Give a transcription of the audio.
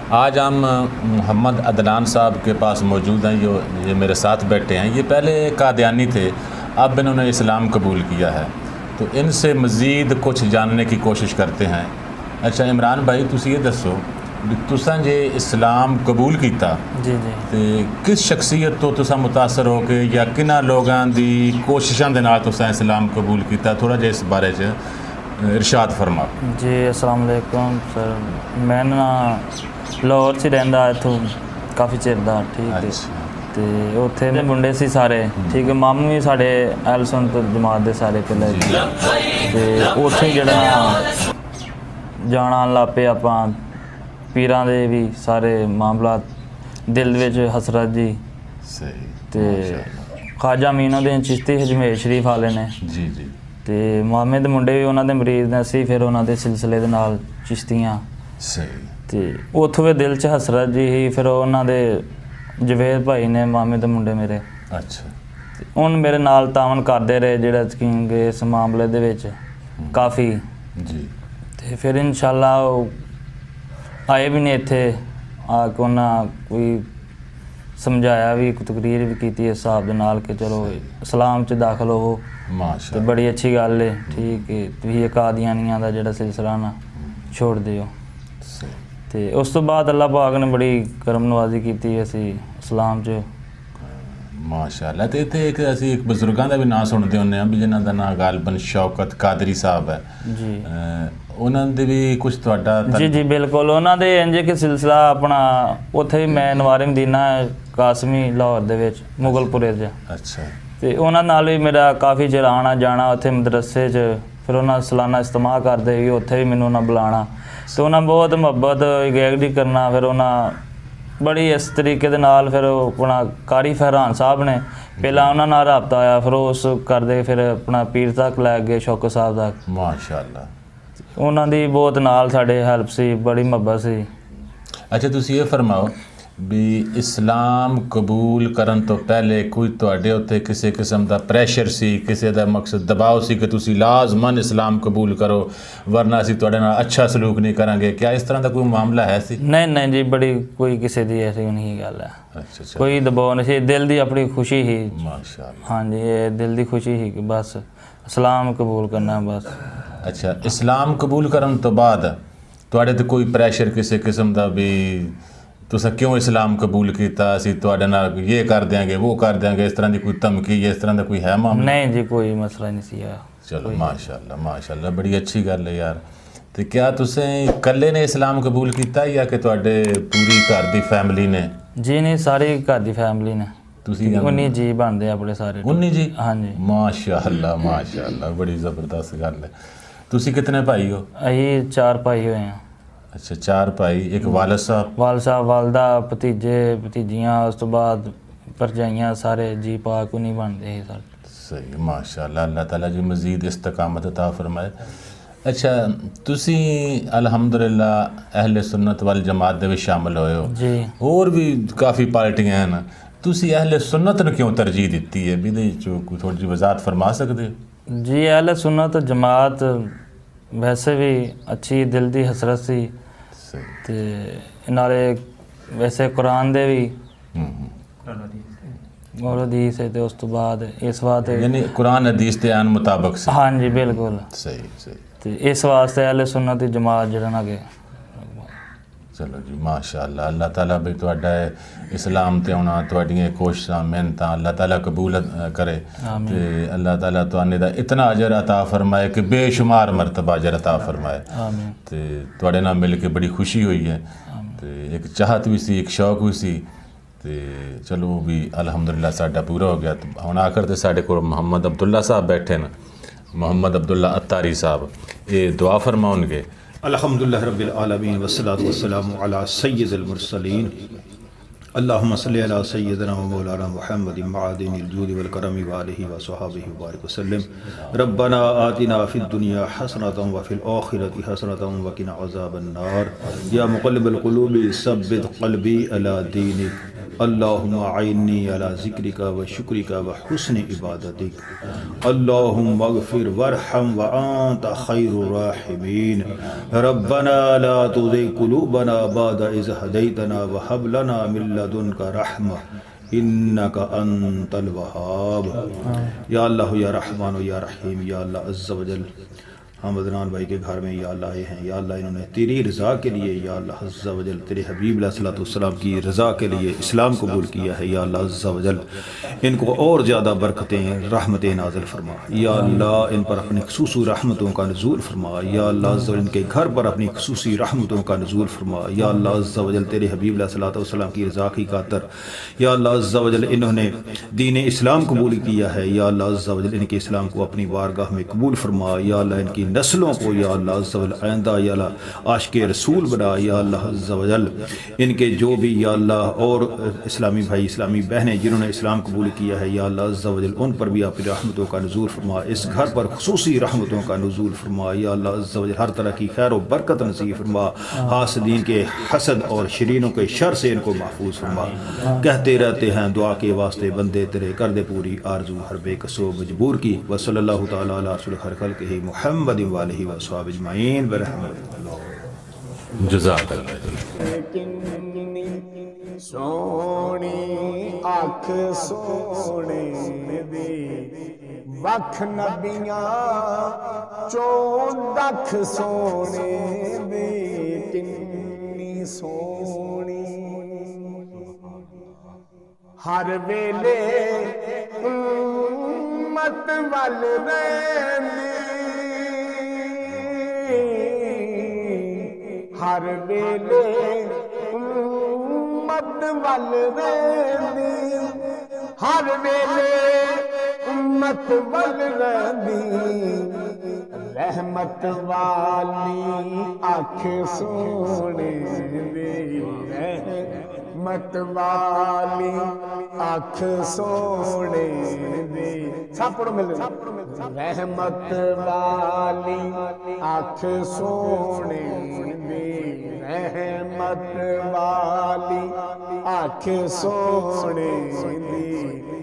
आज हम मोहम्मद अदनान साहब के पास मौजूद हैं। ये मेरे साथ बैठे हैं। ये पहले कादियानी थे, अब इन्होंने इस्लाम कबूल किया है, तो इनसे मज़ीद कुछ जानने की कोशिश करते हैं। अच्छा इमरान भाई, तुसी ये दसो भी तुसां जे इस्लाम कबूल किया जी जी ते किस शख्सियत तो तुसां मुतासर हो के या किन्ना लोगों दी कोशिशों के नाल तुसां इस्लाम कबूल किया, थोड़ा जिहा इस बारे च इरशाद फरमाओ। जी अस्सलाम वालेकुम सर। मैं ना लाहौर 'ਚ ਰਹਿੰਦਾ ਇੱਥੋਂ ਕਾਫੀ ਚਿਰ ਦਾ, ਠੀਕ ਹੈ। अच्छा ਤੇ ਉੱਥੇ ਦੇ ਮੁੰਡੇ ਸੀ ਸਾਰੇ, ਠੀਕ ਹੈ। ਮਾਮੂ ਵੀ ਸਾਡੇ ਅਹਿਲ ਸੁਨਨਤ ਜਮਾਤ ਦੇ ਸਾਰੇ ਪਹਿਲੇ, ਤੇ ਉੱਥੇ ਜਿਹੜਾ ਜਾਣਾ ਲੱਗ ਪਏ ਆਪਾਂ, ਪੀਰਾਂ ਦੇ ਵੀ ਸਾਰੇ ਮਾਮਲਾ ਦਿਲ ਵਿੱਚ ਹਸਰਤ ਜੀ। सही ਤੇ ਖਾਜਾ ਮੀਨੁਦੀਨ ਚਿਸ਼ਤੀ ਹਜਮੇਰ ਸ਼ਰੀਫ ਵਾਲੇ ਨੇ, जी जी ਤੇ ਮਾਮੇ ਦੇ ਮੁੰਡੇ ਵੀ ਉਹਨਾਂ ਦੇ ਮਰੀਜ਼ ਨੇ ਸੀ, ਫਿਰ ਉਹਨਾਂ ਦੇ ਸਿਲਸਿਲੇ ਦੇ ਨਾਲ ਚਿਸ਼ਤੀਆਂ, सही ਤੇ ਉੱਥੋਂ ਵੀ ਦਿਲ 'ਚ ਹਸਰਤ ਜੀ ਸੀ। ਫਿਰ ਉਹਨਾਂ ਦੇ ਜਵੇਦ ਭਾਈ ਨੇ, ਮਾਮੇ ਦੇ ਮੁੰਡੇ ਮੇਰੇ, अच्छा ਤੇ ਹੁਣ ਮੇਰੇ ਨਾਲ ਤਾਵਨ ਕਰਦੇ ਰਹੇ ਜਿਹੜਾ ਯਕੀਨ ਕਿ ਇਸ ਮਾਮਲੇ ਦੇ ਵਿੱਚ ਕਾਫੀ। जी ਤੇ ਫਿਰ ਇਨਸ਼ਾਅੱਲਾ ਉਹ ਆਏ ਵੀ ਨੇ ਇੱਥੇ ਆ ਕੇ, ਉਹਨਾਂ ਕੋਈ ਸਮਝਾਇਆ ਵੀ, ਕੋਈ ਤਕਰੀਰ ਵੀ ਕੀਤੀ ਇਸ ਹਿਸਾਬ ਦੇ ਨਾਲ ਕਿ ਚਲੋ ਇਸਲਾਮ 'ਚ ਦਾਖਲ ਹੋਵੋ, ਤੇ माशा ਬੜੀ ਅੱਛੀ ਗੱਲ ਹੈ, ਠੀਕ ਹੈ। ਤੁਸੀਂ ਇਹ ਕਾਦੀਆਨੀਆਂ ਦਾ ਜਿਹੜਾ ਸਿਲਸਿਲਾ ਨਾ ਛੋੜ ਦਿਓ। सही ਤੇ ਉਸ ਤੋਂ ਬਾਅਦ ਅੱਲਾਹ ਪਾਕ ਨੇ ਬੜੀ ਕਰਮ ਨਵਾਜ਼ੀ ਕੀਤੀ, ਅਸੀਂ ਇਸਲਾਮ 'ਚ। माशाअल्लाह। तो इतने एक बजुर्गों का भी नाम सुनते होंगे भी जिन्हों का नाम गालबन शौकत कादरी साहब है, ਜੀ उन्होंने भी कुछ ਤੁਹਾਡਾ ਜੀ ਜੀ ਬਿਲਕੁਲ। ਉਹਨਾਂ ਦੇ ਇੰਜ ਕਿ ਸਿਲਸਿਲਾ ਆਪਣਾ ਉੱਥੇ ਵੀ ਮੈਂ ਨਵਾਰੇ ਮਦੀਨਾ ਕਾਸਮੀ ਲਾਹੌਰ ਦੇ ਵਿੱਚ ਮੁਗਲਪੁਰੇ 'ਚ, अच्छा ਤੇ ਉਹਨਾਂ ਨਾਲ ਵੀ ਮੇਰਾ ਕਾਫੀ ਚਿਰ ਆਉਣਾ ਜਾਣਾ ਉੱਥੇ ਮਦਰਸੇ 'ਚ। ਫਿਰ ਉਹਨਾਂ ਸਾਲਾਨਾ ਇਜਤਮਾ ਕਰਦੇ ਵੀ, ਉੱਥੇ ਵੀ ਮੈਨੂੰ ਉਹਨਾਂ ਬੁਲਾਉਣਾ, ਤੇ ਉਹਨਾਂ ਬਹੁਤ ਮੁਹੱਬਤ ਗੈਗੜੀ ਕਰਨਾ। ਫਿਰ ਉਹਨਾਂ ਬੜੀ ਇਸ ਤਰੀਕੇ ਦੇ ਨਾਲ, ਫਿਰ ਉਹ ਆਪਣਾ ਕਾਰੀ ਫਹਿਰਾਨ ਸਾਹਿਬ ਨੇ, ਪਹਿਲਾਂ ਉਹਨਾਂ ਨਾਲ ਰਾਬਤਾ ਆਇਆ, ਫਿਰ ਉਸ ਕਰਦੇ ਫਿਰ ਆਪਣਾ ਪੀਰ ਤੱਕ ਲੈ ਗਏ, ਸ਼ੌਕਤ ਸਾਹਿਬ ਤੱਕ। माशाअल्लाह। ਉਹਨਾਂ ਦੀ ਬਹੁਤ ਨਾਲ ਸਾਡੇ ਹੈਲਪ ਸੀ, ਬੜੀ ਮੁਹੱਬਤ ਸੀ। अच्छा तुसी ये फरमाओ भी इस्लाम कबूल करन तो पहले कोई ਤੁਹਾਡੇ ਉੱਤੇ ਕਿਸੇ ਕਿਸਮ ਦਾ ਪ੍ਰੈਸ਼ਰ ਸੀ, ਕਿਸੇ ਦਾ ਮਕਸਦ ਦਬਾਅ ਸੀ ਕਿ ਤੁਸੀਂ ਲਾਜ਼ਮਨ ਇਸਲਾਮ ਕਬੂਲ ਕਰੋ ਵਰਨਾ ਅਸੀਂ ਤੁਹਾਡੇ ਨਾਲ ਅੱਛਾ ਸਲੂਕ ਨਹੀਂ ਕਰਾਂਗੇ? क्या इस तरह ਦਾ ਕੋਈ ਮਾਮਲਾ ਹੈ ਸੀ? ਨਹੀਂ ਨਹੀਂ ਜੀ, ਬੜੀ ਕੋਈ ਕਿਸੇ ਦੀ ਐਸੀ ਨਹੀਂ ਗੱਲ ਹੈ, अच्छा अच्छा ਕੋਈ ਦਬਾਅ ਨਹੀਂ ਸੀ। ਦਿਲ ਦੀ ਆਪਣੀ ਖੁਸ਼ੀ ਸੀ। माशाअल्लाह। ਹਾਂਜੀ, ਇਹ ਦਿਲ ਦੀ ਖੁਸ਼ੀ ਸੀ ਕਿ ਬਸ ਇਸਲਾਮ ਕਬੂਲ ਕਰਨਾ ਬਸ। अच्छा इस्लाम कबूल करन तो बाद ਤੁਹਾਡੇ ਤੇ ਕੋਈ ਪ੍ਰੈਸ਼ਰ ਕਿਸੇ ਕਿਸਮ ਦਾ ਵੀ ਤੁਸੀਂ ਕਿਉਂ ਇਸਲਾਮ ਕਬੂਲ ਕੀਤਾ, ਅਸੀਂ ਤੁਹਾਡੇ ਨਾਲ ਇਹ ਕਰ ਦਿਆਂਗੇ ਉਹ ਕਰ ਦਿਆਂਗੇ, ਇਸ ਤਰ੍ਹਾਂ ਦੀ ਕੋਈ ਧਮਕੀ ਇਸ ਤਰ੍ਹਾਂ ਦਾ ਕੋਈ ਹੈ ਮਾਮਲਾ? ਨਹੀਂ ਜੀ, ਕੋਈ ਮਸਲਾ ਨਹੀਂ ਸੀ। ਚਲੋ ਮਾਸ਼ਾਅੱਲਾ ਮਾਸ਼ਾਅੱਲਾ, ਬੜੀ ਅੱਛੀ ਗੱਲ ਹੈ ਯਾਰ। ਤੇ ਕਿਆ ਤੁਸੀਂ ਇਕੱਲੇ ਨੇ ਇਸਲਾਮ ਕਬੂਲ ਕੀਤਾ ਜਾਂ ਕਿ ਤੁਹਾਡੇ ਪੂਰੀ ਘਰ ਦੀ ਫੈਮਿਲੀ ਨੇ? ਜੀ ਨਹੀਂ, ਸਾਰੀ ਘਰ ਦੀ ਫੈਮਿਲੀ ਨੇ। ਤੁਸੀਂ 19 ਜੀ ਬਣਦੇ ਆਪਣੇ ਸਾਰੇ। 19 ਜੀ? ਹਾਂਜੀ। ਮਾਸ਼ਾਅੱਲਾ ਮਾਸ਼ਾਅੱਲਾ, ਬੜੀ ਜ਼ਬਰਦਸਤ ਗੱਲ ਹੈ। ਤੁਸੀਂ ਕਿਤਨੇ ਭਾਈ ਹੋ? ਅਸੀਂ 4 ਭਾਈ ਹੋਏ ਹਾਂ। अच्छा 4 ਭਾਈ, ਇੱਕ ਵਾਲਿਦ ਸਾਹਿਬ? ਵਾਲ ਸਾਹਿਬ, ਵਾਲਦਾ, ਭਤੀਜੇ ਭਤੀਜੀਆਂ, ਉਸ ਤੋਂ ਬਾਅਦ ਭਰਜਾਈਆਂ, ਸਾਰੇ ਜੀ ਪਾਕ ਨਹੀਂ ਬਣਦੇ ਸੀ ਸਾਡੇ। सही माशाअल्लाह। अल्लाह ताला जी मज़ीद इस्तकामत अता फरमाए। अच्छा ਤੁਸੀਂ ਅਲਹਮਦੁਲਿਲਾ ਅਹਿਲ ਸੁन्नत वल जमात ਦੇ ਵਿੱਚ ਸ਼ਾਮਲ ਹੋਏ ਹੋ ਜੀ। ਹੋਰ ਵੀ ਕਾਫੀ ਪਾਰਟੀਆਂ ਹਨ, ਤੁਸੀਂ ਅਹਿਲ ਸੁन्नत ਨੂੰ ਕਿਉਂ ਤਰਜੀਹ ਦਿੱਤੀ ਹੈ ਵੀ ਇਹਦੇ ਵਿੱਚੋਂ ਕੋਈ ਥੋੜੀ ਜਿਹੀ ਵਜ਼ਾਹਤ ਫਰਮਾ ਸਕਦੇ ਹੋ? ਜੀ ਅਹਿਲ ਸੁन्नत ਜਮਾਤ ਵੈਸੇ ਵੀ ਅੱਛੀ ਦਿਲ ਦੀ ਹਸਰਤ ਸੀ, ਸਹੀ। ਤੇ ਨਾਲੇ ਵੈਸੇ ਕੁਰਾਨ ਦੇ ਵੀ ਔਰ ਹਦੀਸ ਹੈ, ਤੇ ਉਸ ਤੋਂ ਬਾਅਦ ਇਸ ਵਾਸਤੇ ਯਾਨੀ ਕੁਰਾਨ ਹਦੀਸ ਦੇ ਆਨ ਮੁਤਾਬਕ ਸੀ। ਹਾਂਜੀ ਬਿਲਕੁਲ। ਸਹੀ ਸਹੀ। ਤੇ ਇਸ ਵਾਸਤੇ ਅਹਿਲ ਸੁन्नत ਦੀ ਜਮਾਤ ਜਿਹੜਾ ਨਾ ਕਿ ਚਲੋ ਜੀ ਮਾਸ਼ਾਅੱਲਾ। ਅੱਲਾਹ ਤਾਲਾ ਵੀ ਤੁਹਾਡਾ ਇਸਲਾਮ ਤੇ ਆਉਣਾ, ਤੁਹਾਡੀਆਂ ਕੋਸ਼ਿਸ਼ਾਂ ਮਿਹਨਤਾਂ ਅੱਲਾਹ ਤਾਲਾ ਕਬੂਲ ਕਰੇ, ਤੇ ਅੱਲਾਹ ਤਾਲਾ ਤੁਹਾਨੂੰ ਦਾ ਇਤਨਾ ਅਜਰ ਅਤਾ ਫਰਮਾਏ ਕਿ ਬੇਸ਼ੁਮਾਰ ਮਰਤਬਾ ਅਜਰ ਅਤਾ ਫਰਮਾਏ। ਆਮੀਨ। ਤੇ ਤੁਹਾਡੇ ਨਾਲ ਮਿਲ ਕੇ ਬੜੀ ਖੁਸ਼ੀ ਹੋਈ ਹੈ, ਤੇ ਇੱਕ ਚਾਹਤ ਵੀ ਸੀ, ਇੱਕ ਸ਼ੌਕ ਵੀ ਸੀ, ਤੇ ਚਲੋ ਵੀ ਅਲਹਮਦੁਲਿਲਾ ਸਾਡਾ ਪੂਰਾ ਹੋ ਗਿਆ। ਤੇ ਹੁਣ ਆਖਰ ਤੇ ਸਾਡੇ ਕੋਲ ਮੁਹੰਮਦ ਅਬਦੁੱਲਾ ਸਾਹਿਬ ਬੈਠੇ ਨੇ, ਮੁਹੰਮਦ ਅਬਦੁੱਲਾ ਅਤਾਰੀ ਸਾਹਿਬ, ਇਹ ਦੁਆ ਫਰਮਾਉਣਗੇ। अल्हम्दुलिल्लाह रब्बिल आलमीन वस्सलातु वस्सलामु अला सय्यिदिल मुरसलीन अल्लाहुम्मा सल्लि अला सय्यिदिना व मौलाना मुहम्मदिन मआदिनिल जूदि वल करमी व आलिहि व सहाबिहि व बारिक वसल्लम। रब्बना आतिना फिद दुनिया हसनतन व फिल आखिरति हसनतन व क़िना अज़ाबन नार। या मुक़ल्लिबल क़ुलूबि सब्बित क़ल्बी अला दीनिक। اللہم اعنی علی ذکرک و شکرک و حسن عبادتک، اللہم اغفر وارحم وانت خیر الراحمین، ربنا لا تزغ قلوبنا بعد اذ ہدیتنا وہب لنا من لدنک رحمہ انک انت الوہاب۔ یا اللہ یا رحمان و یا رحیم، یا اللہ عز و جل ہم عدنان بھائی کے گھر میں یا اللہ آئے ہیں، یا اللہ انہوں نے تیری رضا کے لیے یا اللہ عز و جل تیرے حبیب علیہ الصلوۃ والسلام کی رضا کے لیے اسلام قبول کیا ہے، یا اللہ عز و جل ان کو اور زیادہ برکتیں رحمتیں نازل فرما، یا اللہ ان پر اپنی خصوصی رحمتوں کا نزول فرما، یا اللہ عز و جل ان کے گھر پر اپنی خصوصی رحمتوں کا نزول فرما، یا اللہ عز و جل تیرے حبیب علیہ الصلوۃ والسلام کی رضا کی خاطر یا اللہ عز و جل انہوں نے دین اسلام قبول کیا ہے، یا اللہ عز و جل ان کے اسلام کو اپنی بارگاہ میں قبول فرما، یا اللہ ان کی نسلوں کو یا اللہ عز و جل آئندہ یا اللہ عاشق رسول بنا، یا اللہ عز و جل ان کے جو بھی یا اللہ اور اسلامی بھائی اسلامی بہنیں جنہوں نے اسلام قبول کیا ہے، یا اللہ عز و جل ان پر بھی اپنی رحمتوں کا نزول فرما، اس گھر پر خصوصی رحمتوں کا نزول فرما، یا اللہ عز و جل ہر طرح کی خیر و برکت نصیب فرما، حاسدین کے حسد اور شرینوں کے شر سے ان کو محفوظ فرما۔ کہتے رہتے ہیں دعا کے واسطے بندے تیرے، کر دے پوری آرزو ہر بے کسو مجبور کی، وصلی اللہ تعالی علی رسول خیر خلقہ محمد وآلہ وصحبہ اجمعین برحمتہ اللہ۔ جزاک اللہ۔ سونی آنکھ سونے دی وکھ نبیاں چون دکھ سونے دی کنی سونی، ہر ویلے امت ول رہندی، ہر ویلے امت ول رہندی، ہر ویلے امت ول رہندی، رحمت والی آنکھ سونے دی، رحمت والی آنکھ سونے دی، سب پڑھو مل رحمت والی آنکھ سونے دی، رحمت والی آنکھ سونے دی،